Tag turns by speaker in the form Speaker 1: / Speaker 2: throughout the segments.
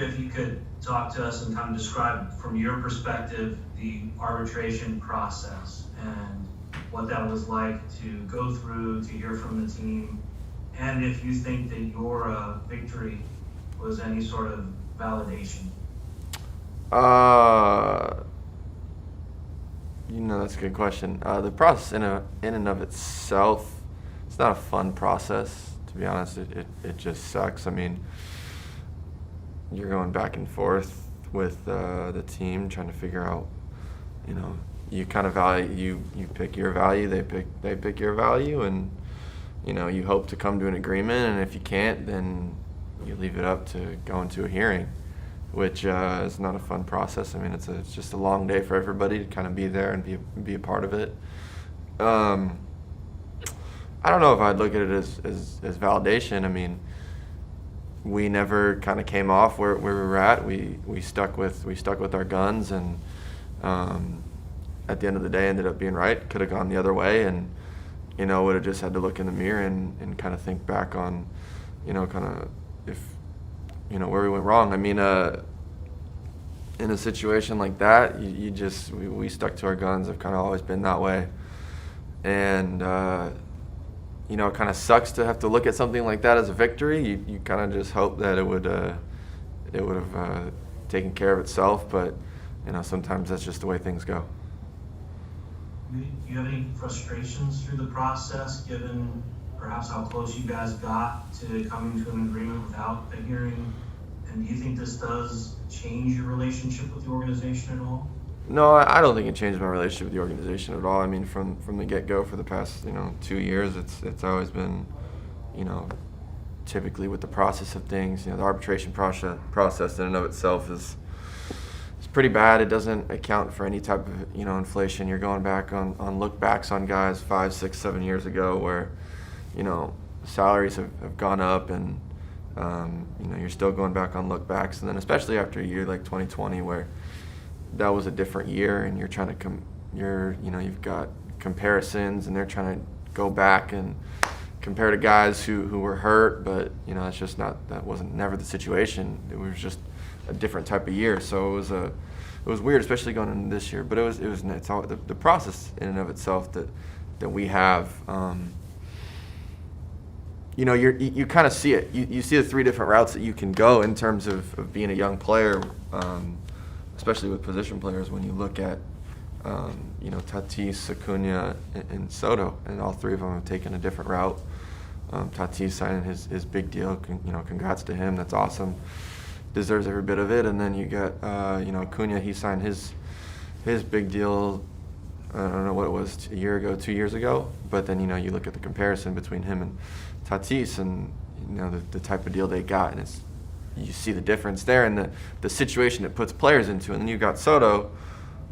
Speaker 1: If you could talk to us and kind of describe from your perspective the arbitration process and what that was like to go through, to hear from the team, and if you think that your victory was any sort of validation.
Speaker 2: That's a good question. The process in and of itself, it's not a fun process, to be honest. It just sucks. I mean, you're going back and forth with the team trying to figure out, you kind of value, you pick your value, they pick your value, and you hope to come to an agreement, and if you can't, then you leave it up to go into a hearing, which is not a fun process. I mean, it's just a long day for everybody to kind of be there and be a part of it. I don't know if I'd look at it as validation. I mean, we never kind of came off where we were at. We stuck with our guns, and at the end of the day, ended up being right. Could have gone the other way, and would have just had to look in the mirror and kind of think back on, kind of if where we went wrong. I mean, in a situation like that, we stuck to our guns. I've kind of always been that way, and it kind of sucks to have to look at something like that as a victory. You kind of just hope that it would have taken care of itself, but sometimes that's just the way things go.
Speaker 1: Do you have any frustrations through the process, given perhaps how close you guys got to coming to an agreement without a hearing? And do you think this does change your relationship with the organization at all?
Speaker 2: No, I don't think it changed my relationship with the organization at all. I mean, from the get-go for the past 2 years, it's always been, typically with the process of things, the arbitration process in and of itself is pretty bad. It doesn't account for any type of inflation. You're going back on look-backs on guys 5, 6, 7 years ago where salaries have gone up, and you're still going back on look-backs, and then especially after a year like 2020 where that was a different year, and you're trying to you've got comparisons, and they're trying to go back and compare to guys who were hurt, but it's just that wasn't never the situation. It was just a different type of year, so it was weird, especially going into this year. But it's all the process in and of itself that we have. You kind of see it. You see the 3 different routes that you can go in terms of being a young player, especially with position players. When you look at Tatis, Acuna, and Soto, and all 3 of them have taken a different route. Tatis signing his big deal. Congrats to him. That's awesome. Deserves every bit of it. And then you got Acuna. He signed his big deal. I don't know what it was, 2 years ago. But then you look at the comparison between him and Tatis, and the type of deal they got, and you see the difference there, and the situation it puts players into. And then you got Soto,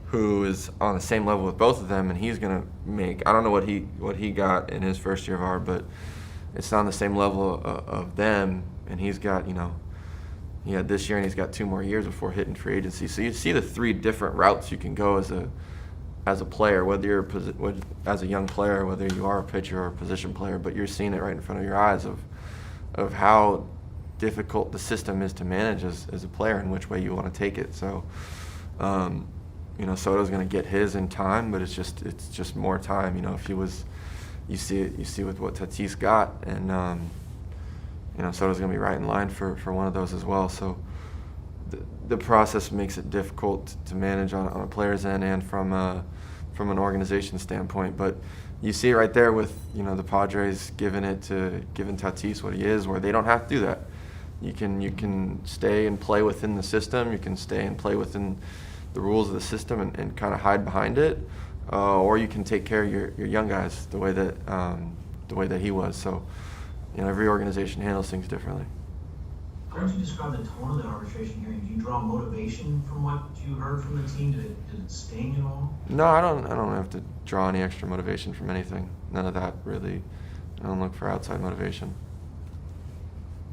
Speaker 2: who is on the same level with both of them, and he's gonna make, I don't know what he got in his first year of ARB, but it's not on the same level of them. And he's got he had this year, and he's got 2 more years before hitting free agency. So you see the 3 different routes you can go as a player, whether you're as a young player, whether you are a pitcher or a position player, but you're seeing it right in front of your eyes of how difficult the system is to manage as a player, and which way you want to take it. So, Soto's going to get his in time, but it's just more time. If he was, you see with what Tatis got, and Soto's going to be right in line for one of those as well. So the process makes it difficult to manage on a player's end and from an organization standpoint. But you see it right there with the Padres giving Tatis what he is, where they don't have to do that. You can stay and play within the system. You can stay and play within the rules of the system and kind of hide behind it, or you can take care of your young guys the way that he was. So every organization handles things differently.
Speaker 1: How would you describe the tone of the arbitration hearing? Do you draw motivation from what you heard from the team? Did it sting at all?
Speaker 2: No, I don't have to draw any extra motivation from anything. None of that, really. I don't look for outside motivation.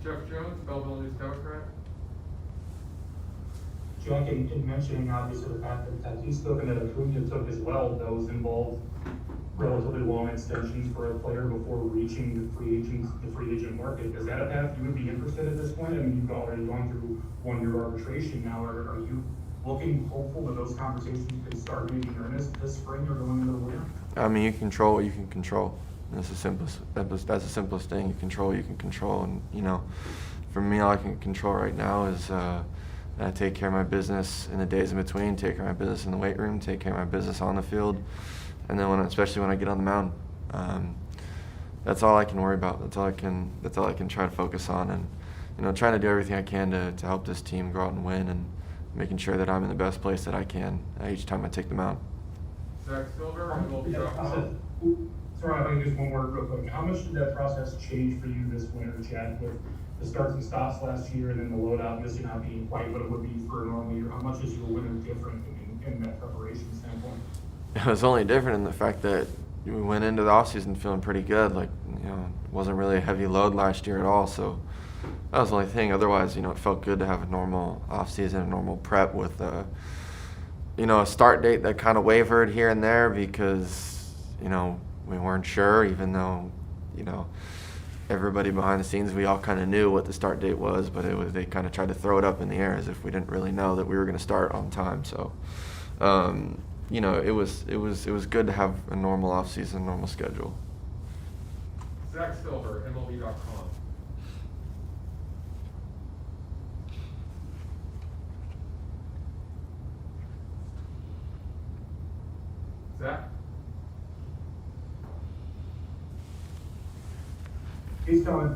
Speaker 3: Jeff Jones, Belleville News Democrat.
Speaker 4: Jack, in mentioning obviously the fact that Tatis took and that Acuna took as well, that was involved relatively long extensions for a player before reaching the free agent market. Is that a path you would be interested at this point? I mean, you've already gone through 1 year arbitration now. Are you looking hopeful that those conversations could start maybe in earnest this spring or going into the winter?
Speaker 2: I mean, you control what you can control. That's the simplest. That's the simplest thing. You control what you can control, and for me, all I can control right now is I take care of my business in the days in between, take care of my business in the weight room, take care of my business on the field, and then especially when I get on the mound. That's all I can worry about. That's all I can try to focus on, and trying to do everything I can to help this team go out and win, and making sure that I'm in the best place that I can each time I take the mound.
Speaker 3: Zach Silver, MLB.com.
Speaker 4: Sorry, I think just one word real quick. How much did that process change for you this winter, Chad, with the starts and stops last year and then the loadout missing not being quite what it would be for a normal year? How much is your winter different in that preparation standpoint?
Speaker 2: It was only different in the fact that we went into the offseason feeling pretty good. Like, it wasn't really a heavy load last year at all. So that was the only thing. Otherwise, it felt good to have a normal offseason, a normal prep with a start date that kind of wavered here and there because, we weren't sure, even though, everybody behind the scenes, we all kind of knew what the start date was, but they kind of tried to throw it up in the air as if we didn't really know that we were going to start on time. So, it was good to have a normal offseason, normal schedule.
Speaker 3: Zach Silver, MLB.com. Zach?
Speaker 4: He's coming.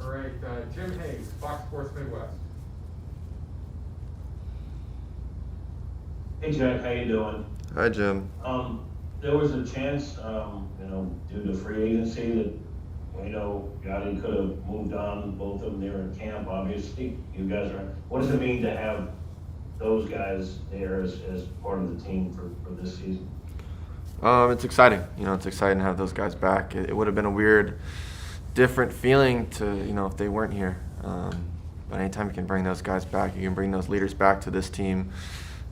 Speaker 3: All right, Jim Hayes, Fox Sports Midwest.
Speaker 5: Hey Jack, how you doing?
Speaker 2: Hi, Jim.
Speaker 5: There was a chance, due to free agency that Gotti could have moved on. Both of them there in camp. Obviously, you guys are. What does it mean to have those guys there as part of the team for this season?
Speaker 2: It's exciting. It's exciting to have those guys back. It would have been a weird, different feeling to if they weren't here. But anytime you can bring those guys back, you can bring those leaders back to this team,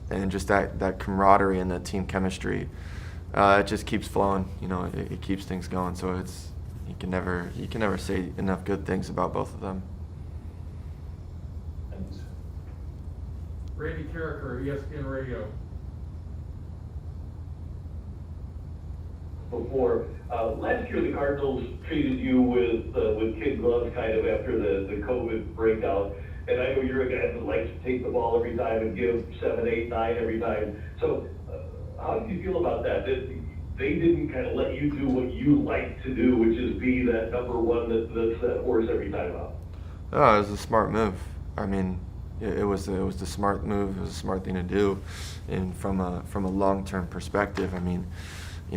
Speaker 2: and just that camaraderie and that team chemistry, it just keeps flowing. It keeps things going. So you can never say enough good things about both of them.
Speaker 5: Thanks.
Speaker 3: Randy Carricker, ESPN Radio.
Speaker 6: Before last year, the Cardinals treated you with kid gloves kind of after the COVID breakout. And I know you're a guy that likes to take the ball every time and give 7, 8, 9 every time. So how do you feel about that? That they didn't kind of let you do what you like to do, which is be that number one that's that horse every time out?
Speaker 2: Oh, it was a smart move. I mean, it was the smart move. It was a smart thing to do, and from a long-term perspective. I mean,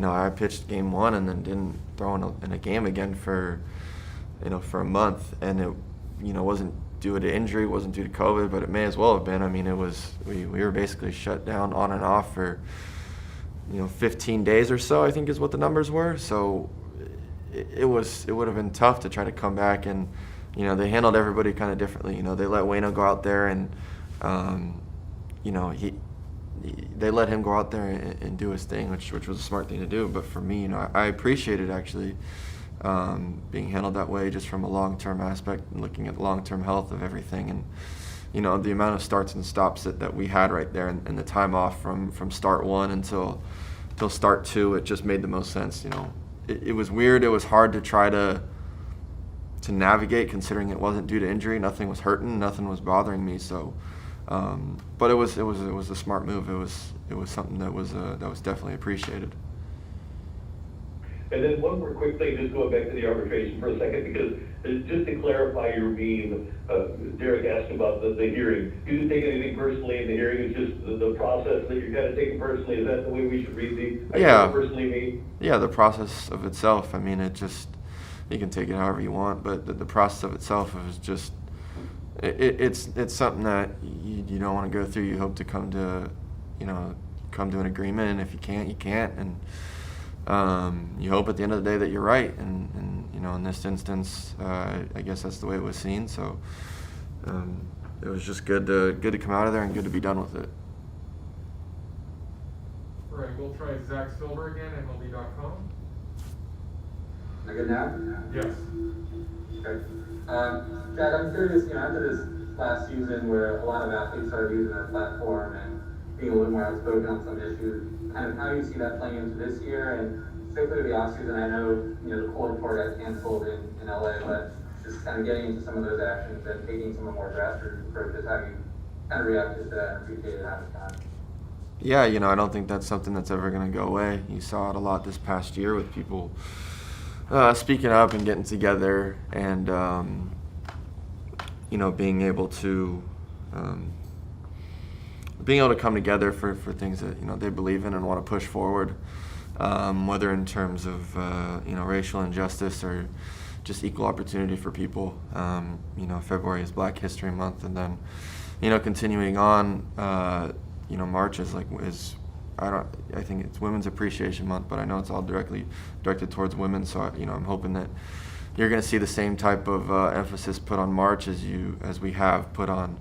Speaker 2: I pitched game 1 and then didn't throw in a game again for a month, and it wasn't due to injury, wasn't due to COVID, but it may as well have been. I mean, we were basically shut down on and off for 15 days or so, I think is what the numbers were. So it would have been tough to try to come back, and they handled everybody kind of differently. They let Waino go out there, and they let him go out there and do his thing, which was a smart thing to do. But for me, I appreciated actually being handled that way, just from a long-term aspect and looking at the long-term health of everything, and the amount of starts and stops that we had right there, and the time off from start 1 until start 2, it just made the most sense. It was weird. It was hard to try to navigate, considering it wasn't due to injury. Nothing was hurting. Nothing was bothering me. So, but it was a smart move. It was something that was definitely appreciated.
Speaker 6: And then one more quick thing, just going back to the arbitration for a second, because just to clarify your meme, Derek asked about the hearing. You didn't take anything personally in the hearing. It's just the process that you're kind of taking personally. Is that the way we should read the personally mean? Yeah, the process of itself. I mean, you can take it however you want, but the process of itself is just it's something that you don't want to go through. You hope to come to an agreement, and if you can't, you can't, and you hope at the end of the day that you're right, and in this instance, I guess that's the way it was seen. So
Speaker 2: it was just good to come out of there and good to be done with it.
Speaker 3: All right, we'll try Zach Silver again, MLB.com.
Speaker 7: Good now?
Speaker 3: Yes.
Speaker 7: Okay. Jack, I'm curious, after this last season where a lot of athletes started using their platform and being a little more outspoken on some issues, kind of how you see that playing into this year, and particularly the offseason. I know, the cold tour got canceled in LA, but just kind of getting into some of those actions and taking some of the more grassroots approaches, how you kind of reacted to that and appreciated how it's gone.
Speaker 2: Yeah, I don't think that's something that's ever going to go away. You saw it a lot this past year with people speaking up and getting together and, being able to come together for things that, they believe in and want to push forward, whether in terms of, racial injustice or just equal opportunity for people. February is Black History Month, and then, continuing on, March is I think it's Women's Appreciation Month, but I know it's all directed towards women. So I'm hoping that you're going to see the same type of emphasis put on March as we have put on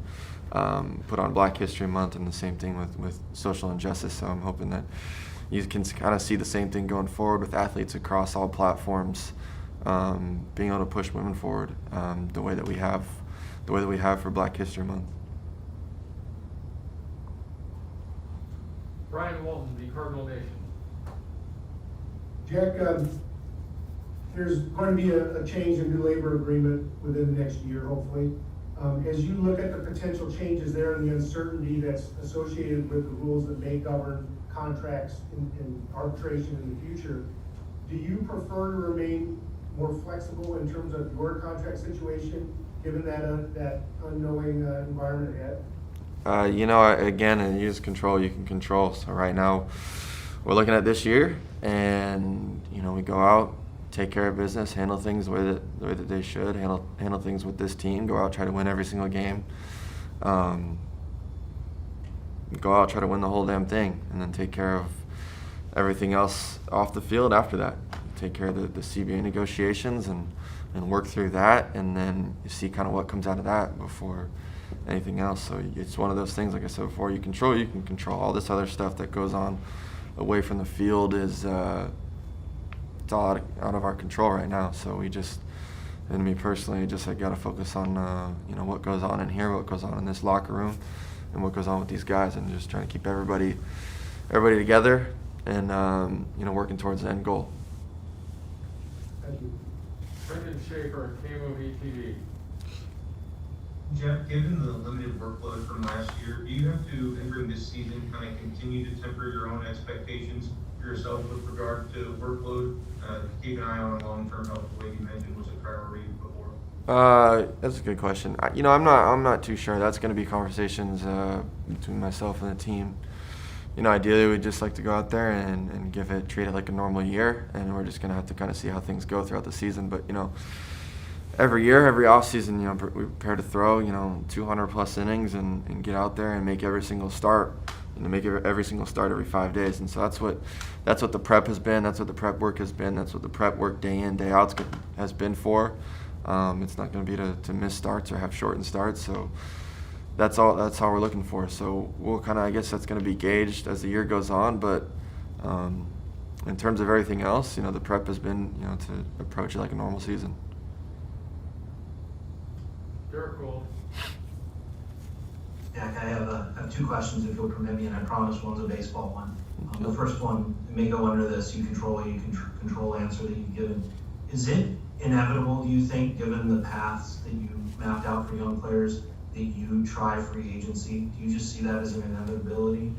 Speaker 2: Black History Month, and the same thing with social injustice. So I'm hoping that you can kind of see the same thing going forward with athletes across all platforms, being able to push women forward the way that we have for Black History Month.
Speaker 3: Brian Walton, the Cardinal Nation.
Speaker 8: Jack, there's going to be a change in new labor agreement within the next year, hopefully. As you look at the potential changes there and the uncertainty that's associated with the rules that may govern contracts and arbitration in the future, do you prefer to remain more flexible in terms of your contract situation, given that unknowing environment ahead?
Speaker 2: Again, and use control, you can control. So right now, we're looking at this year, and we go out, take care of business, handle things the way that they should, handle things with this team, go out, try to win every single game, go out, try to win the whole damn thing, and then take care of everything else off the field after that. Take care of the CBA negotiations and work through that, and then you see kind of what comes out of that before anything else. So it's one of those things, like I said before, you can control. All this other stuff that goes on away from the field is it's all out of our control right now. So and me personally, I got to focus on what goes on in here, what goes on in this locker room, and what goes on with these guys, and just trying to keep everybody together and working towards the end goal.
Speaker 8: Thank you.
Speaker 3: Brendan Schaefer, KMOV TV.
Speaker 9: Jeff, given the limited workload from last year, do you have to, entering this season, kind of continue to temper your own expectations for yourself with regard to workload? Keep an eye on long-term health, the way you mentioned was a priority before.
Speaker 2: That's a good question. I'm not too sure. That's going to be conversations between myself and the team. Ideally, we'd just like to go out there and treat it like a normal year, and we're just going to have to kind of see how things go throughout the season. But every year, every offseason, we prepare to throw 200 plus innings and get out there and make every single start, and to make every single start every 5 days. And so that's what the prep has been. That's what the prep work has been. That's what the prep work day in, day out has been for. It's not going to be to miss starts or have shortened starts. So that's all we're looking for. So we'll kind of, I guess that's going to be gauged as the year goes on. But in terms of everything else, the prep has been to approach it like a normal season.
Speaker 3: Derek Gould.
Speaker 1: Jack, I have two questions, if you'll permit me, and I promise one's a baseball one. The first one, it may go under this you control answer that you've given. Is it inevitable, do you think, given the paths that you mapped out for young players, that you try free agency? Do you just see that as an inevitability?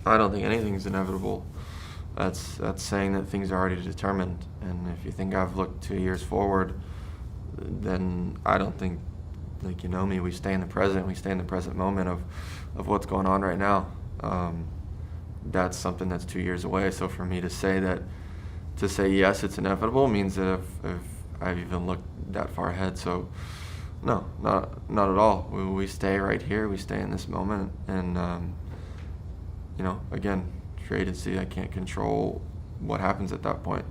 Speaker 2: I don't think anything's inevitable. That's saying that things are already determined. And if you think I've looked 2 years forward, then I don't think, like me, we stay in the present. We stay in the present moment of what's going on right now. That's something that's 2 years away. So for me to say yes, it's inevitable means that if I've even looked that far ahead. So no, not at all. We stay right here. We stay in this moment. And again, free agency, I can't control what happens at that point.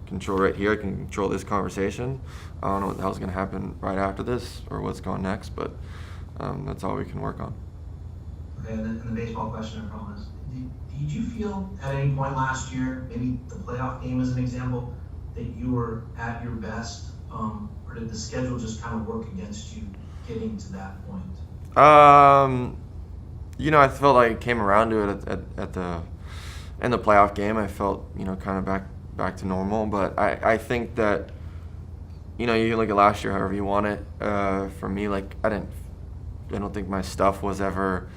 Speaker 2: Control right here. I can control this conversation. I don't know what the hell's going to happen right after this or what's going next, but that's all we can work on.
Speaker 1: Okay, and the baseball question, I promise. Did you feel at any point last year, maybe the playoff game as an example, that you were at your best, or did the schedule just kind of work against you getting to that point?
Speaker 2: I felt like it came around to it in the playoff game. I felt, kind of back to normal. But I think that, you can look at last year however you want it. For me, like I don't think my stuff was ever,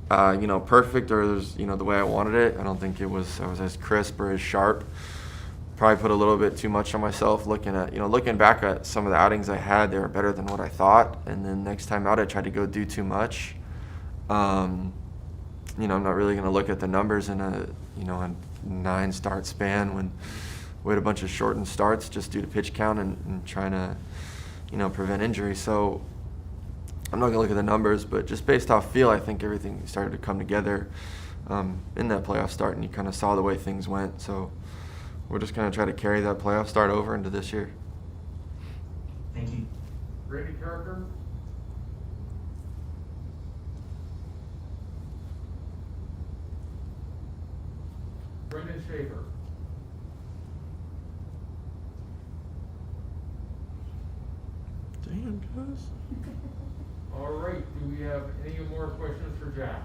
Speaker 2: perfect or the way I wanted it. I don't think I was as crisp or as sharp. Probably put a little bit too much on myself. Looking back at some of the outings I had, they were better than what I thought. And then next time out, I tried to go do too much. I'm not really going to look at the numbers in a 9 start span when we had a bunch of shortened starts just due to pitch count and trying to, prevent injury. So I'm not going to look at the numbers, but just based off feel, I think everything started to come together in that playoff start, and you kind of saw the way things went. So we're just going to try to carry that playoff start over into this year.
Speaker 1: Thank you.
Speaker 3: Randy Carter? Brendan Schaefer?
Speaker 2: Damn, guys.
Speaker 3: All right, do we have any more questions for Jack?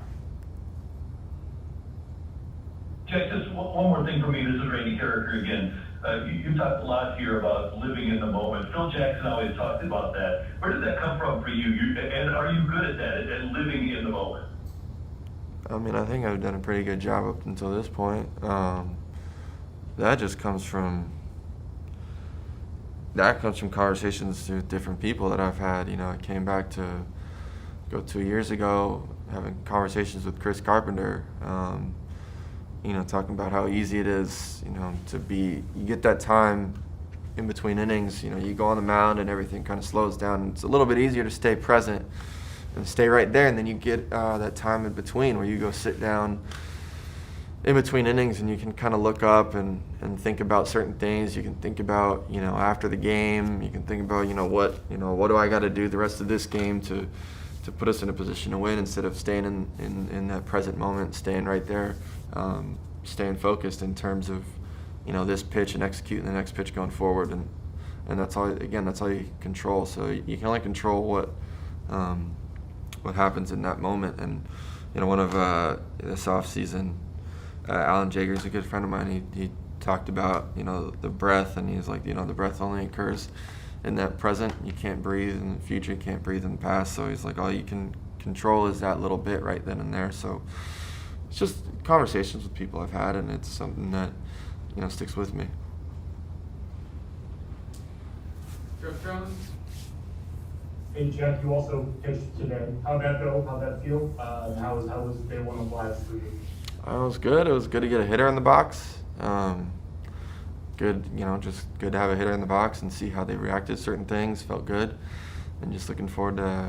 Speaker 6: Jack, just one more thing for me. This is Randy Carricker again. You talked a lot here about living in the moment. Phil Jackson always talked about that. Where did that come from for you? And are you good at that, at living in the moment?
Speaker 2: I mean, I think I've done a pretty good job up until this point. That just comes from conversations with different people that I've had. I came back to go 2 years ago, having conversations with Chris Carpenter. Talking about how easy it is, you get that time in between innings, you go on the mound and everything kind of slows down. It's a little bit easier to stay present and stay right there, and then you get that time in between where you go sit down in between innings and you can kind of look up and think about certain things. You can think about, after the game, you can think about, what do I got to do the rest of this game to put us in a position to win, instead of staying in that present moment, staying right there, staying focused in terms of, this pitch and executing the next pitch going forward. And that's all, again, that's all you control. So you can only control what happens in that moment. And, one of this off season, Alan Jager's a good friend of mine. He talked about, the breath, and he's like, the breath only occurs in that present. You can't breathe in the future, you can't breathe in the past. So he's like, all you can control is that little bit right then and there. So it's just conversations with people I've had, and it's something that, sticks with me.
Speaker 3: Jeff Jones?
Speaker 4: Hey, Jeff, you also pitched today. How'd that go? How'd that feel? How was day one of last for you?
Speaker 2: It was good. It was good to get a hitter in the box. Good, just good to have a hitter in the box and see how they reacted to certain things. Felt good. And just looking forward to